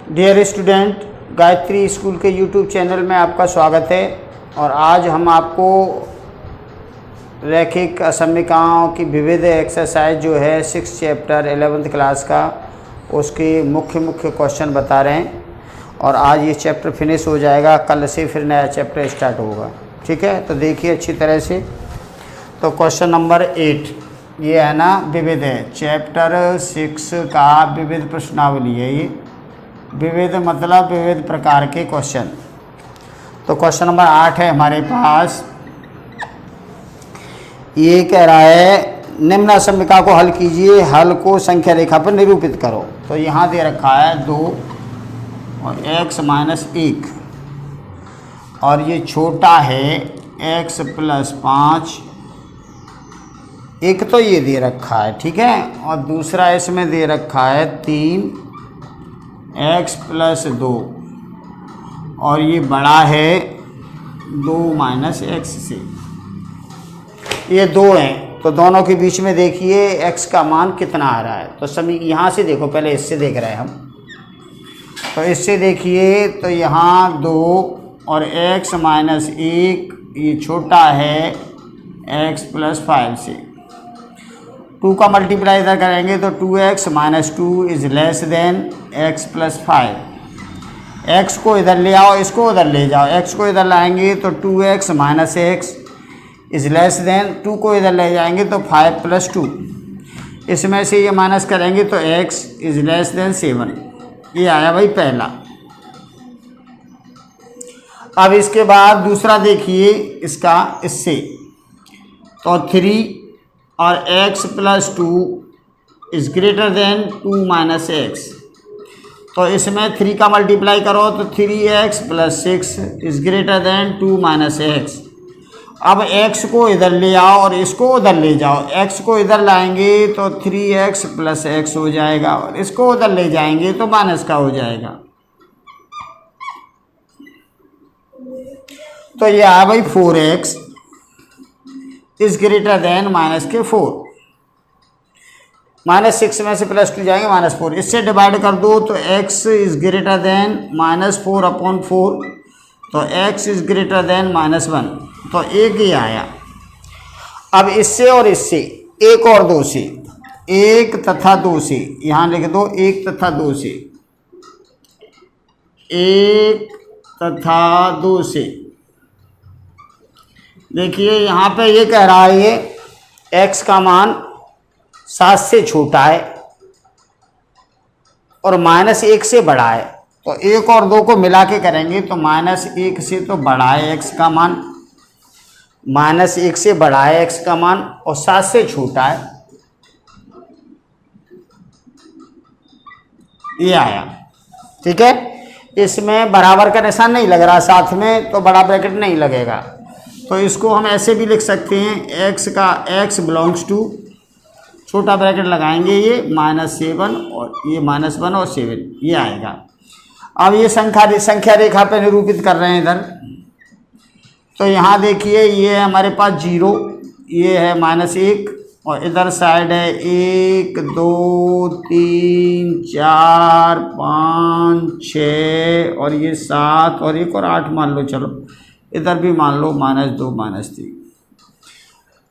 Dear student, Gayatri school के YouTube channel में आपका स्वागत है। और आज हम आपको रैखिक असमीकरणों की विविध एक्सरसाइज जो है 6 चैप्टर 11th क्लास का, उसके मुख्य क्वेश्चन बता रहे हैं। और आज ये चैप्टर फिनिश हो जाएगा, कल से फिर नया चैप्टर स्टार्ट होगा। ठीक है, तो देखिए अच्छी तरह से। तो क्वेश्चन नंबर 8 ये है ना, विविध है, चैप्टर 6 का विविध प्रश्नावली है ये। विविध मतलब विविध प्रकार के क्वेश्चन। तो क्वेश्चन नंबर 8 है हमारे पास। ये कह रहा है निम्न असमीकरण को हल कीजिए, हल को संख्या रेखा पर निरूपित करो। तो यहाँ दे रखा है 2 और x - 1 और ये छोटा है x + 5। एक तो ये दे रखा है, ठीक है, और दूसरा इसमें दे रखा है 3x + 2 और ये बड़ा है 2 - x से। ये 2 हैं, तो दोनों के बीच में देखिए x का मान कितना आ रहा है। तो सभी यहाँ से देखो, पहले इससे देख रहे हैं हम। तो इससे देखिए तो यहाँ 2 और x - 1 ये छोटा है x + 5 से। 2 का मल्टीप्लाई इधर करेंगे तो 2x - 2 is less than x + 5। x को इधर ले आओ, इसको उधर ले जाओ। x को इधर लाएंगे तो 2x - x is less than, 2 को इधर ले जाएंगे तो 5 + 2। इसमें से ये माइनस करेंगे तो x इज लेस देन 7। ये आया भाई पहला। अब इसके बाद दूसरा देखिए इसका, इससे तो 3 और x + 2 is greater than 2 - x। तो इसमें 3 का मल्टीप्लाई करो तो 3x + 6 is greater than 2 - x। अब x को इधर ले आओ और इसको उधर ले जाओ। x को इधर लाएंगे तो 3x + x हो जाएगा और इसको उधर ले जाएंगे तो माइनस का हो जाएगा। तो ये आ भाई 4x इज ग्रेटर देन -4। -6 में से +2 जाएंगे -4। इससे डिवाइड कर दो तो x इज ग्रेटर देन -4/4। तो x इज ग्रेटर देन -1। तो एक ही आया। अब इससे और इससे, 1 और 2 से, 1 तथा 2 से, यहाँ लिख दो 1 तथा 2 से, 1 तथा 2 से। देखिए यहाँ पे ये कह रहा है ये x का मान 7 से छोटा है और -1 से बड़ा है। तो 1 और 2 को मिला के करेंगे तो -1 से तो बड़ा है x का मान, -1 से बड़ा है x का मान और 7 से छोटा है। ये आया, ठीक है। इसमें बराबर का निशान नहीं लग रहा साथ में, तो बड़ा ब्रैकेट नहीं लगेगा। तो इसको हम ऐसे भी लिख सकते हैं, x बिलोंग्स टू, छोटा ब्रैकेट लगाएंगे ये -7 और ये -1 और 7, ये आएगा। अब ये संख्या रेखा पे निरूपित कर रहे हैं इधर। तो यहाँ देखिए ये है हमारे पास 0, ये है -1 और इधर साइड है 1 2 3 4 5 6 और ये 7 और 1 और 8 मान लो। चलो इधर भी मान लो -2 -3।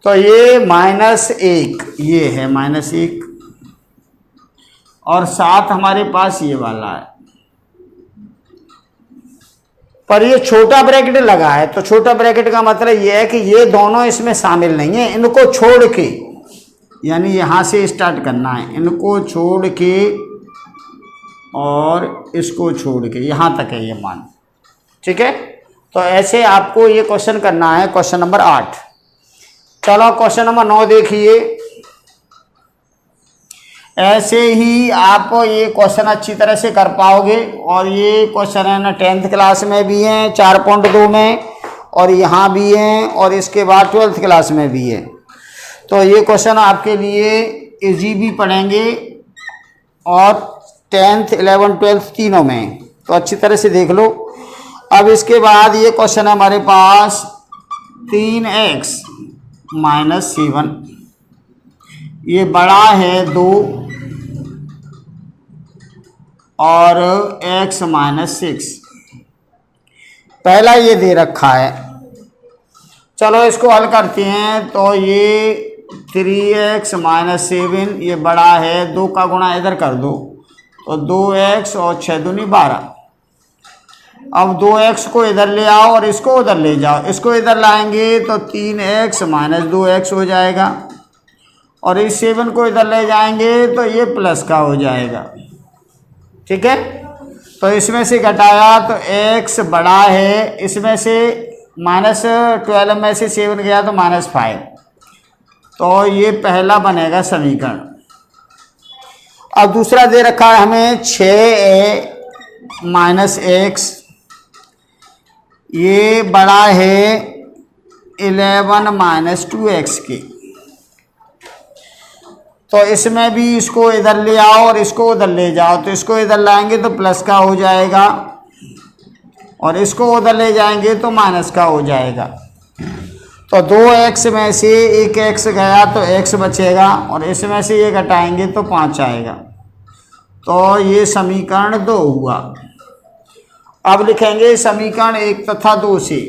तो ये -1, ये है -1 और 7 हमारे पास ये वाला है। पर ये छोटा ब्रैकेट लगा है, तो छोटा ब्रैकेट का मतलब ये है कि ये दोनों इसमें शामिल नहीं है। इनको छोड़ के, यानी यहाँ से स्टार्ट करना है, इनको छोड़ के और इसको छोड़ के, यहाँ तक है ये मान, ठीक है। तो ऐसे आपको ये क्वेश्चन करना है, क्वेश्चन नंबर 8। चलो क्वेश्चन नंबर 9 देखिए। ऐसे ही आप ये क्वेश्चन अच्छी तरह से कर पाओगे। और ये क्वेश्चन है ना 10th क्लास में भी हैं 4.2 में, और यहाँ भी हैं, और इसके बाद 12th क्लास में भी है। तो ये क्वेश्चन आपके लिए इजी भी पढ़ेंगे और 10th 11th 12th तीनों में, तो अच्छी तरह से देख लो। अब इसके बाद ये क्वेश्चन है हमारे पास 3x - 7, ये बड़ा है 2 और x माइनस 6। पहला ये दे रखा है, चलो इसको हल करते हैं। तो ये 3x माइनस 7 ये बड़ा है, 2 का गुणा इधर कर दो तो 2x और 6 दूनी 12। अब 2x को इधर ले आओ और इसको उधर ले जाओ, इसको इधर लाएंगे तो 3x माइनस 2x हो जाएगा, और इस 7 को इधर ले जाएंगे तो ये प्लस का हो जाएगा। ठीक है, तो इसमें से घटाया तो x बड़ा है, इसमें से -12 में से 7 गया तो -5, तो ये पहला बनेगा समीकरण। अब दूसरा दे रखा है हमें 6a माइनस x, ये बड़ा है 11 माइनस 2x की। तो इसमें भी इसको इधर ले आओ और इसको उधर ले जाओ, तो इसको इधर लाएंगे तो प्लस का हो जाएगा, और इसको उधर ले जाएंगे तो माइनस का हो जाएगा। तो 2x में से एक x गया तो x बचेगा, और इसमें से ये घटाएंगे तो 5 आएगा। तो ये समीकरण 2 हुआ। अब लिखेंगे समीकरण 1 तथा 2 से।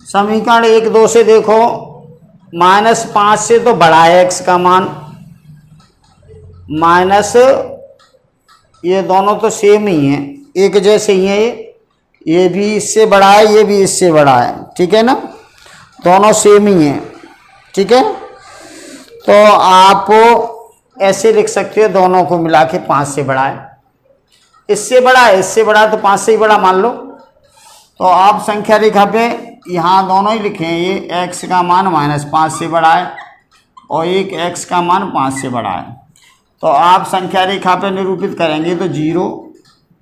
समीकरण 1 2 से देखो, -5 से तो बड़ा है x का मान, माइनस ये दोनों तो सेम ही हैं, एक जैसे ही हैं, ये भी इससे बड़ा है, ये भी इससे बड़ा है। ठीक है ना, दोनों सेम ही हैं। ठीक है, तो आप ऐसे लिख सकते हो, दोनों को मिला के 5 से बड़ा है, इससे बड़ा है, इससे बड़ा है, तो 5 से ही बड़ा मान लो। तो आप संख्या रेखा पे यहाँ दोनों ही लिखें, ये x का मान -5 से बड़ा है और एक x का मान 5 से बड़ा है। तो आप संख्या रेखा पे निरूपित करेंगे तो 0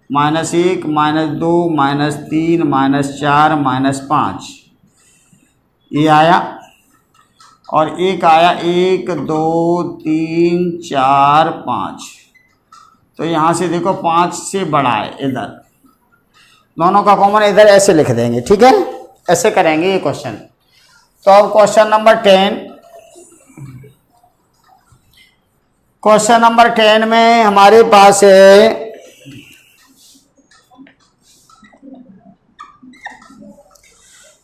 -1 -2 -3 -4 -5 ये आया, और एक आया 1 2 3 4 5। तो यहाँ से देखो 5 से बड़ा है, इधर दोनों का कॉमन इधर ऐसे लिख देंगे। ठीक है, ऐसे करेंगे ये क्वेश्चन। तो अब क्वेश्चन नंबर 10, क्वेश्चन नंबर 10 में हमारे पास है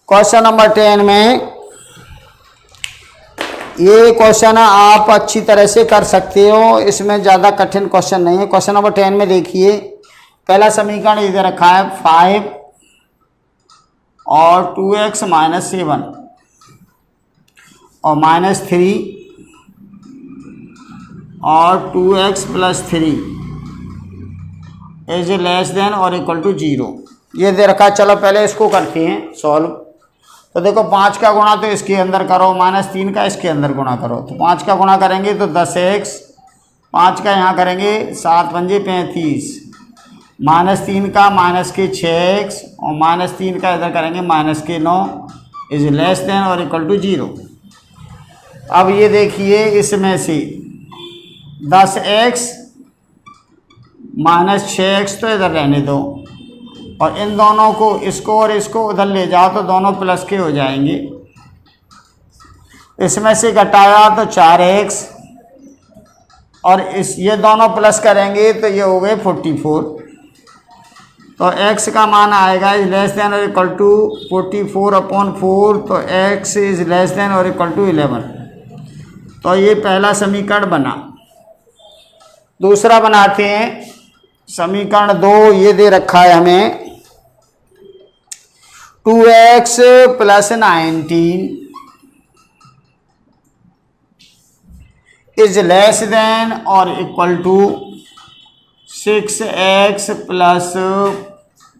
क्वेश्चन नंबर 10 में ये क्वेश्चन आप अच्छी तरह से कर सकते हो, इसमें ज़्यादा कठिन क्वेश्चन नहीं है। क्वेश्चन नंबर 10 में देखिए, पहला समीकरण इधर रखा है 5 और 2x माइनस 7 और -3 और 2x plus 3 is less than और इक्वल टू 0, ये दे रखा है। चलो पहले इसको करते हैं सॉल्व। तो देखो 5 का गुणा तो इसके अंदर करो, -3 का इसके अंदर गुणा करो, तो 5 का गुणा करेंगे तो 10x, 5 का यहाँ करेंगे 7 पंजे 35, -3 का -6x और -3 का इधर करेंगे -9 इज लेस देन और इक्वल टू 0। अब ये देखिए, इसमें से 10x -6x तो इधर रहने दो, और इन दोनों को, इसको और इसको उधर ले जाओ तो दोनों प्लस के हो जाएंगे। इसमें से घटाया तो 4x, और इस ये दोनों प्लस करेंगे तो ये हो गए 44। तो x का मान आएगा इज लेस देन और इक्वल टू 44/4, तो x इज लेस देन और इक्वल टू 11। तो ये पहला समीकरण बना। दूसरा बनाते हैं, समीकरण 2 ये दे रखा है हमें 2x plus 19 is less than और इक्वल टू 6x प्लस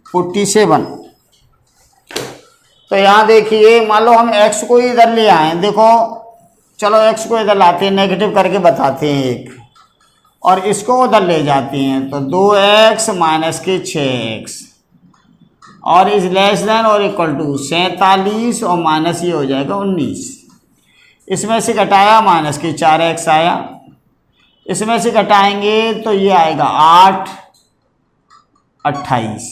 47। तो यहाँ देखिए, मान लो हम x को इधर ले आए, देखो चलो x को इधर लाते हैं, नेगेटिव करके बताते हैं एक, और इसको उधर ले जाते हैं तो 2x माइनस के 6x और इज लेस देन और इक्वल टू 47 और माइनस ये हो जाएगा 19। इसमें से घटाया माइनस के 4x आया, इसमें से घटाएंगे तो ये आएगा 8 28।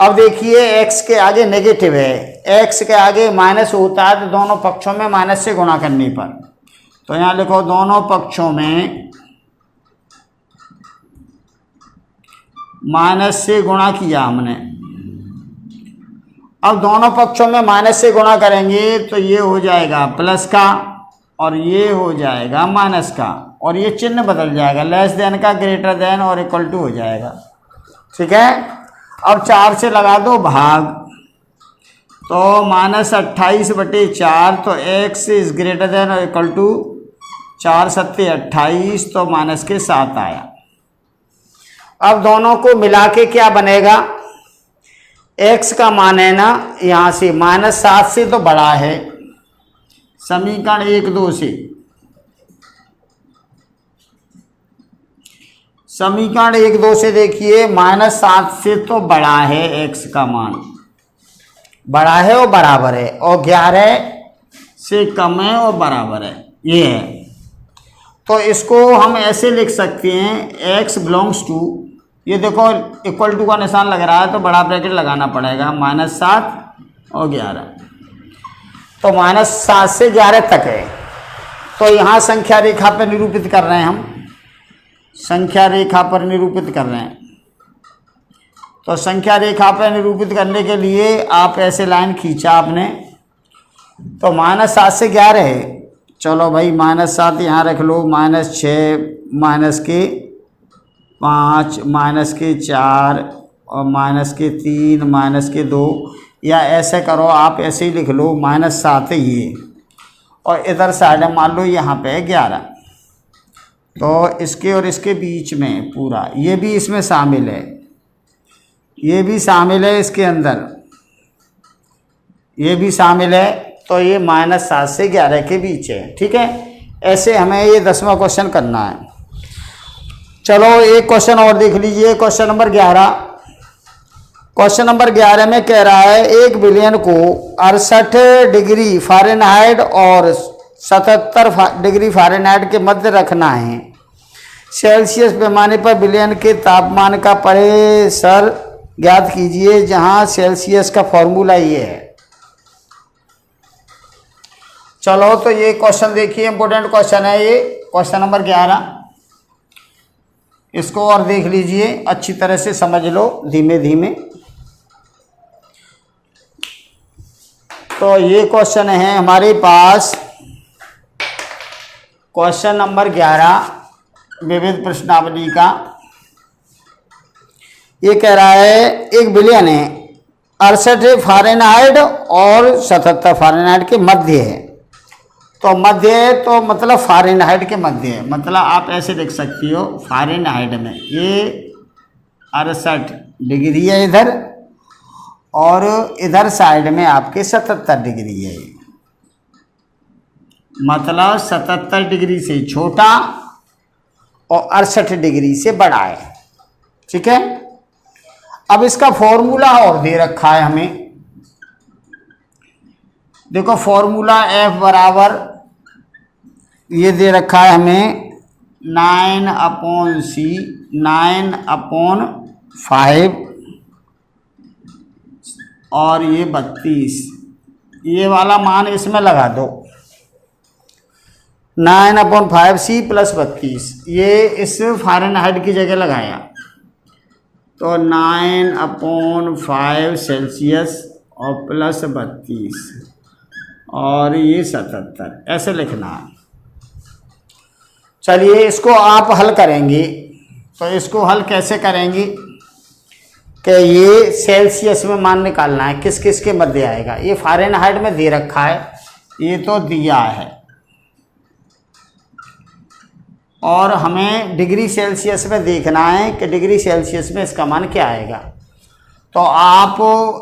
अब देखिए x के आगे नेगेटिव है, x के आगे माइनस होता है तो दोनों पक्षों में माइनस से गुणा करने पर, तो यहाँ लिखो दोनों पक्षों में माइनस से गुणा किया हमने। अब दोनों पक्षों में माइनस से गुणा करेंगे तो ये हो जाएगा प्लस का और ये हो जाएगा माइनस का, और ये चिन्ह बदल जाएगा, लेस देन का ग्रेटर देन और इक्वल टू हो जाएगा। ठीक है, अब 4 से लगा दो भाग, तो -28/4, तो x इज ग्रेटर देन और इक्वल टू 4 सत्ते 28, तो -7 आया। अब दोनों को मिला के क्या बनेगा, x का मान है ना यहाँ से -7 से तो बड़ा है, समीकरण 1-2 से, समीकरण 1-2 से देखिए -7 से तो बड़ा है x का मान, बड़ा है और बराबर है, और 11 से कम है और बराबर है, ये है। तो इसको हम ऐसे लिख सकते हैं x बिलोंग्स टू, ये देखो इक्वल टू का निशान लग रहा है तो बड़ा ब्रैकेट लगाना पड़ेगा, -7 और 11, तो -7 से 11 तक है। तो यहाँ संख्या रेखा पर निरूपित कर रहे हैं हम, संख्या रेखा पर निरूपित कर रहे हैं। तो संख्या रेखा पर निरूपित करने के लिए आप ऐसे लाइन खींचा आपने, तो -7 से 11 है, चलो भाई -7 यहाँ रख लो, -6 -5 -4 और -3 -2, या ऐसे करो आप, ऐसे ही लिख लो -7 है ये, और इधर साइड मान लो यहाँ पे 11, तो इसके और इसके बीच में पूरा ये भी इसमें शामिल है, ये भी शामिल है इसके अंदर, ये भी शामिल है, तो ये -7 से 11 के बीच है। ठीक है, ऐसे हमें ये 10वां क्वेश्चन करना है। चलो एक क्वेश्चन और देख लीजिए, क्वेश्चन नंबर 11। क्वेश्चन नंबर 11 में कह रहा है 1 बिलियन को 68 डिग्री फ़ारेनहाइट और 77 डिग्री फ़ारेनहाइट के मध्य रखना है। सेल्सियस पैमाने पर बिलियन के तापमान का प्रेशर ज्ञात कीजिए, जहां सेल्सियस का फॉर्मूला ये है। चलो तो ये क्वेश्चन देखिए, इंपॉर्टेंट क्वेश्चन है ये, क्वेश्चन नंबर 11। इसको और देख लीजिए, अच्छी तरह से समझ लो धीमे धीमे। तो ये क्वेश्चन है हमारे पास, क्वेश्चन नंबर 11 विविध प्रश्नावली का। ये कह रहा है 1 बिलियन है, 68 फ़ारेनहाइट और 77 फ़ारेनहाइट के मध्य है। तो मध्य है तो मतलब फ़ारेनहाइट के मध्य है, मतलब आप ऐसे लिख सकती हो फ़ारेनहाइट में ये 68 डिग्री है इधर, और इधर साइड में आपके 77 डिग्री है, मतलब 77 डिग्री से छोटा और 68 डिग्री से बड़ा है। ठीक है, अब इसका फॉर्मूला और दे रखा है हमें, देखो फॉर्मूला F बराबर ये दे रखा है हमें 9/c 9/5 और ये 32, ये वाला मान इसमें लगा दो, 9/5c + 32, ये इस फ़ारेनहाइट की जगह लगाया, तो 9/5 सेल्सियस और प्लस 32 और ये 77, ऐसे लिखना है। चलिए इसको आप हल करेंगे, तो इसको हल कैसे करेंगे कि ये सेल्सियस में मान निकालना है, किस किस के मध्य आएगा। ये फ़ारेनहाइट में दे रखा है, ये तो दिया है, और हमें डिग्री सेल्सियस में देखना है कि डिग्री सेल्सियस में इसका मान क्या आएगा। तो आप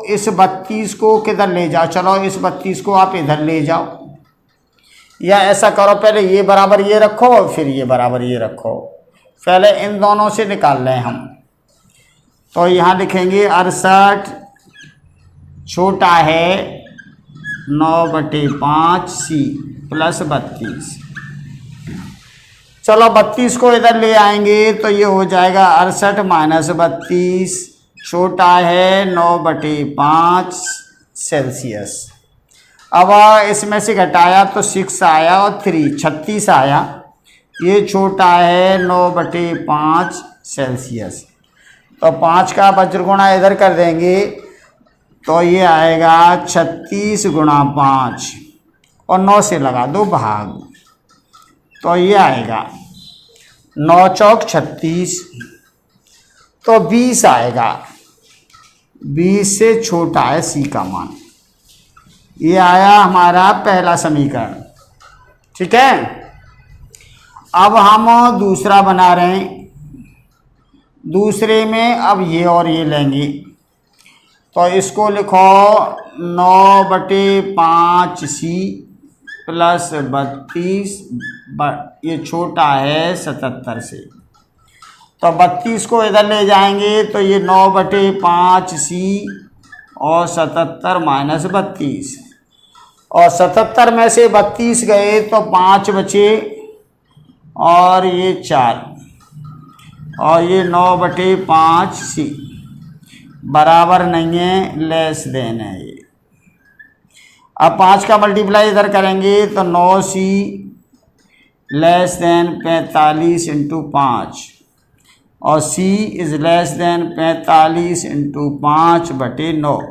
इस 32 को किधर ले जाओ, चलो इस 32 को आप इधर ले जाओ, या ऐसा करो पहले ये बराबर ये रखो फिर ये बराबर ये रखो, पहले इन दोनों से निकाल लें हम। तो यहाँ लिखेंगे 68 छोटा है 9/5c + 32, चलो 32 को इधर ले आएंगे तो ये हो जाएगा 68 - 32 छोटा है 9/5 सेल्सियस। अब इसमें से घटाया तो 6 आया और 3 36 आया। ये छोटा है 9/5 सेल्सियस। तो 5 का वज्रगुणा इधर कर देंगे तो ये आएगा 36 × 5 और 9 से लगा दो भाग, तो ये आएगा 9 चौक 36, तो 20 आएगा। 20 से छोटा है सी का मान। ये आया हमारा पहला समीकरण। ठीक है, अब हम दूसरा बना रहे हैं। दूसरे में अब ये और ये लेंगे, तो इसको लिखो 9/5 सी प्लस 32, ये छोटा है 77 से, तो 32 को इधर ले जाएंगे तो ये 9/5 सी और 77 - 32, और 77 में से 32 गए तो 5 बचे और ये 4, और ये 9/5 सी बराबर नहीं है, लेस देन है ये। अब 5 का मल्टीप्लाई इधर करेंगे तो 9C लेस देन 45 × 5, और C इज लेस देन 45 × 5/9,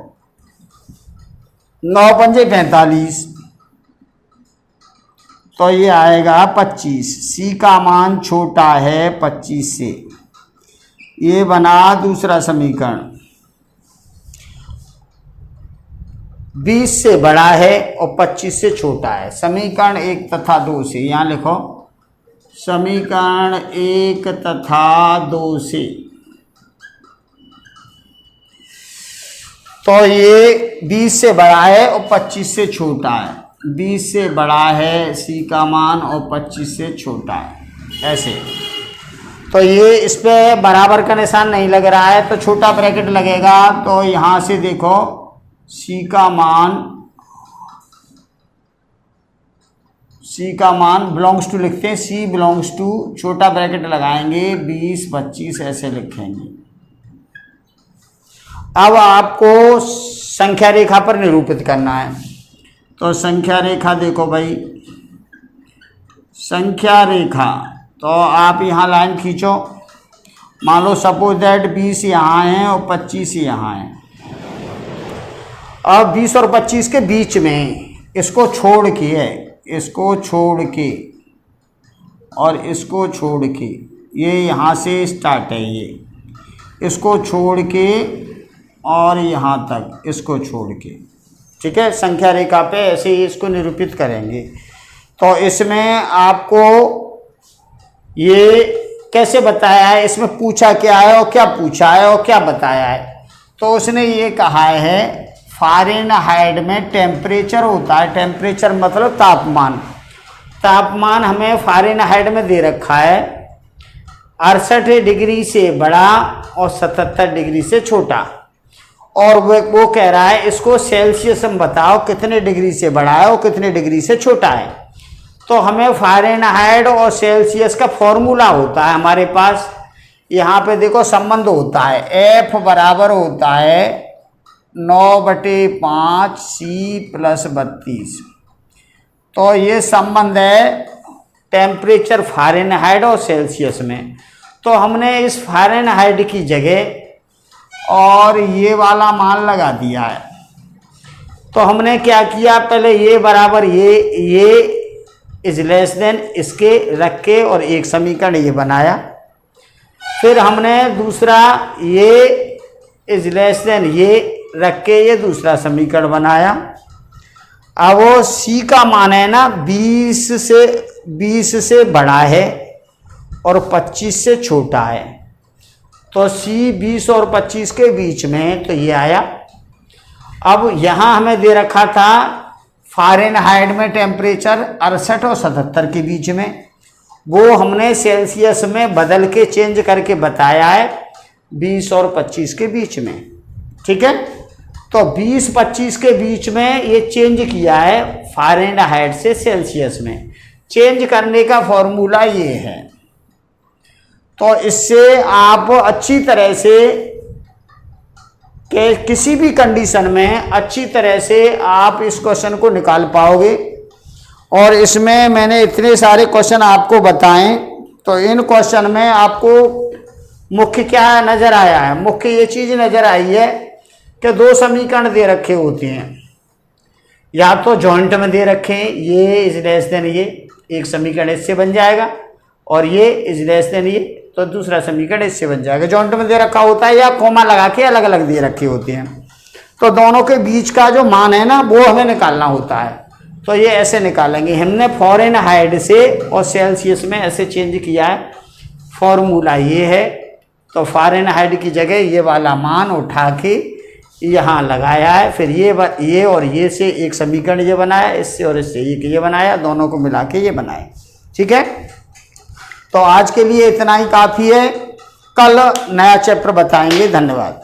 9 पंजे 45, तो ये आएगा 25। C का मान छोटा है 25 से। ये बना दूसरा समीकरण। 20 से बड़ा है और 25 से छोटा है। समीकरण 1 तथा 2 से, यहाँ लिखो समीकरण 1 तथा 2 से, तो ये 20 से बड़ा है और 25 से छोटा है। 20 से बड़ा है सी का मान और 25 से छोटा है, ऐसे। तो ये इस पे बराबर का निशान नहीं लग रहा है तो छोटा ब्रैकेट लगेगा। तो यहाँ से देखो सी का मान बिलोंग्स टू लिखते हैं, सी बिलोंग्स टू, छोटा ब्रैकेट लगाएंगे 20 25 ऐसे लिखेंगे। अब आपको संख्या रेखा पर निरूपित करना है। तो संख्या रेखा देखो भाई, संख्या रेखा, तो आप यहाँ लाइन खींचो। मान लो सपोज दैट 20 यहाँ है और 25 यहाँ है। अब 20 और 25 के बीच में इसको छोड़ के है, इसको छोड़ के और इसको छोड़ के, ये यहाँ से स्टार्ट है, ये इसको छोड़ के और यहाँ तक इसको छोड़ के। ठीक है, संख्या रेखा पे ऐसे ही इसको निरूपित करेंगे। तो इसमें आपको ये कैसे बताया है, इसमें पूछा क्या है और क्या पूछा है और क्या बताया है। तो उसने ये कहा है फ़ारेनहाइट में टेम्परेचर होता है, टेम्परेचर मतलब तापमान। तापमान हमें फ़ारेनहाइट में दे रखा है 68 डिग्री से बड़ा और 77 डिग्री से छोटा, और वो कह रहा है इसको सेल्सियस में बताओ कितने डिग्री से बड़ा है और कितने डिग्री से छोटा है। तो हमें फ़ारेनहाइट और सेल्सियस का फॉर्मूला होता है हमारे पास। यहाँ पे देखो संबंध होता है, F बराबर होता है 9/5 सी प्लस 32। तो ये संबंध है टेम्परेचर फ़ारेनहाइट और सेल्सियस में। तो हमने इस फ़ारेनहाइट की जगह और ये वाला मान लगा दिया है। तो हमने क्या किया, पहले ये बराबर ये इज लेस देन इसके रख के और एक समीकरण ये बनाया। फिर हमने दूसरा ये इज लेस देन ये रख के ये दूसरा समीकरण बनाया। अब वो सी का मान है ना 20 से बड़ा है और 25 से छोटा है। तो सी 20 और 25 के बीच में, तो ये आया। अब यहाँ हमें दे रखा था फ़ारेनहाइट में टेम्परेचर 68 और 77 के बीच में, वो हमने सेल्सियस में बदल के चेंज करके बताया है 20 और 25 के बीच में। ठीक है, तो 20-25 के बीच में ये चेंज किया है फ़ारेनहाइट से सेल्सियस में। चेंज करने का फॉर्मूला ये है। तो इससे आप अच्छी तरह से कि किसी भी कंडीशन में अच्छी तरह से आप इस क्वेश्चन को निकाल पाओगे। और इसमें मैंने इतने सारे क्वेश्चन आपको बताएं, तो इन क्वेश्चन में आपको मुख्य क्या नज़र आया है? मुख्य ये चीज़ नज़र आई है कि दो समीकरण दे रखे होते हैं, या तो जॉइंट में दे रखे हैं, ये इज लेस देन ये, एक समीकरण इससे बन जाएगा, और ये इज लेस देन ये, तो दूसरा समीकरण इससे बन जाएगा। जॉइंट में दे रखा होता है या कॉमा लगा के अलग अलग दे रखे होते हैं, तो दोनों के बीच का जो मान है ना वो हमें निकालना होता है। तो ये ऐसे निकालेंगे। हमने फ़ारेनहाइट से और सेल्सियस में ऐसे चेंज किया है। फॉर्मूला ये है, तो फ़ारेनहाइट की जगह ये वाला मान उठा के यहाँ लगाया है, फिर ये और ये से एक समीकरण ये बनाया, इससे और इससे एक ये बनाया, दोनों को मिला के ये बनाए। ठीक है, तो आज के लिए इतना ही काफ़ी है। कल नया चैप्टर बताएंगे। धन्यवाद।